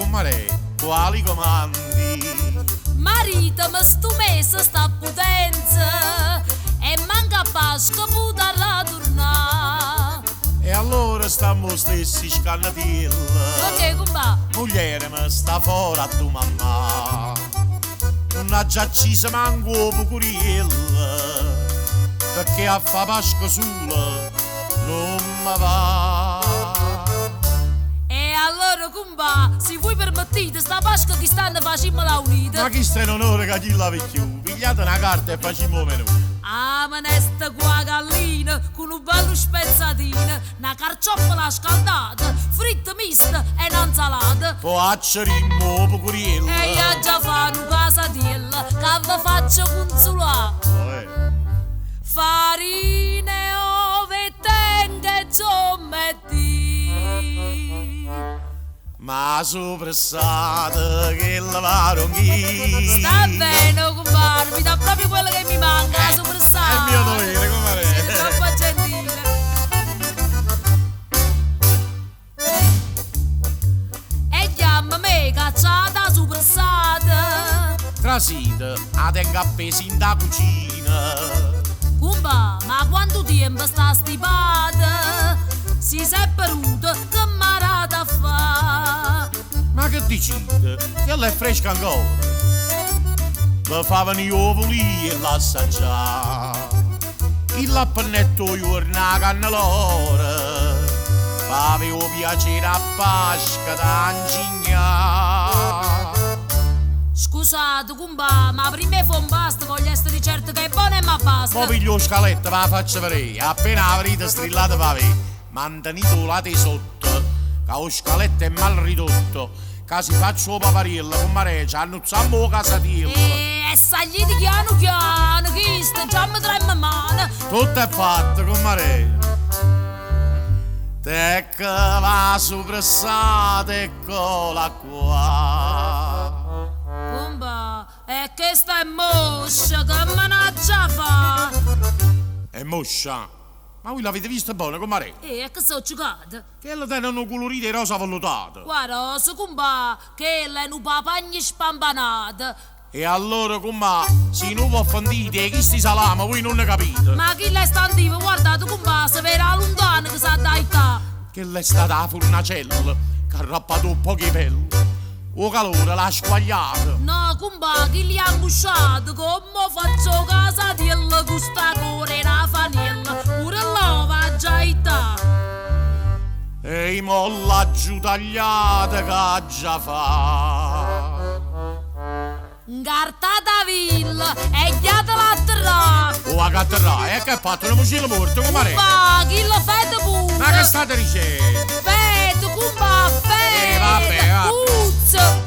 comare, quali comandi? Marito, ma sto mese sta potenza e manca Pasqua puta la tornà. E allora stiamo stessi scannatill. Ok, compa? Mogliere mi sta fuori a tua mamma. Non ha già acceso manco pucuriel, perché a fa Pasqua sola non mi va. E allora, compa, se voi permettete, sta Pasqua che stanno facendo la unita. Ma chi sta in onore che chi la più? Pigliate una carta e facciamo un menù. Ah, ma nesta qua gallina con un bello spezzatino, una carciofola scaldata, fritta mista e un'insalata. Poi accerimmo pucuriel. E io già fanno casatiella che vi faccio consolare. Farine, ove, tenghe, zommetti. Ma sopressata che lavaro chi? Sta bene, compare, mi dà proprio quello che mi manca, la È sopressata. il mio dovere, comare. Siete troppo gentile. E chiama me cacciata sopressata. Trasita, la tengo appesa in da cucina. Cumba, ma quanto tempo sta stipata? Si è peruto che marata a fa. Ma che decide? Che lei è fresca ancora. Mi favano gli ovuli e l'assaggiare. Il lappannetto io una cannellora. Avevo piacere a Pasqua da ingignare. Scusate, cumba, ma prima fa un basta, voglio essere certo che è buono e ma basta. Mo piglio scaletta, ve la faccio vedere. Appena avrete strillato va bene. Mantenete la te sotto, che lo scaletto è mal ridotto. Che si faccio lo papariello, comare, ci annuzziamo la casatiella. E sagliti piano piano, che sta già mi trema mano. Tutto è fatto, comare. Tecca va sopressata, eccola qua. Cumba, e che sta è moscia, che managgia fa. È moscia. Ma voi l'avete vista buona, comare? E che sono giocata. Che la tengono colorita e rosa vellutata. Guarda, se cumba, che è un papagni spampanata. E allora, comma, se non vi offendite, chi sti salama, voi non ne capite. Ma chi l'è standivo, guardate cumba, se vera lontana che sa dai ta. Che l'è stata la furnacella, che ha rappato pochi pelli. O calore l'ha squagliato. No, cumba, chi li ha angusciato, come faccio casatiella, questa core la fanella, pure l'ova già ita. E i molla giù tagliata che già fa. Cartata villa e chiatela a terra. O a catterà, e che ha fatto una muscilla morta, comare? Cumba, chi lo fate pure? Ma che state dicendo? Fete, cumba, fete. Vabbè. Puzza.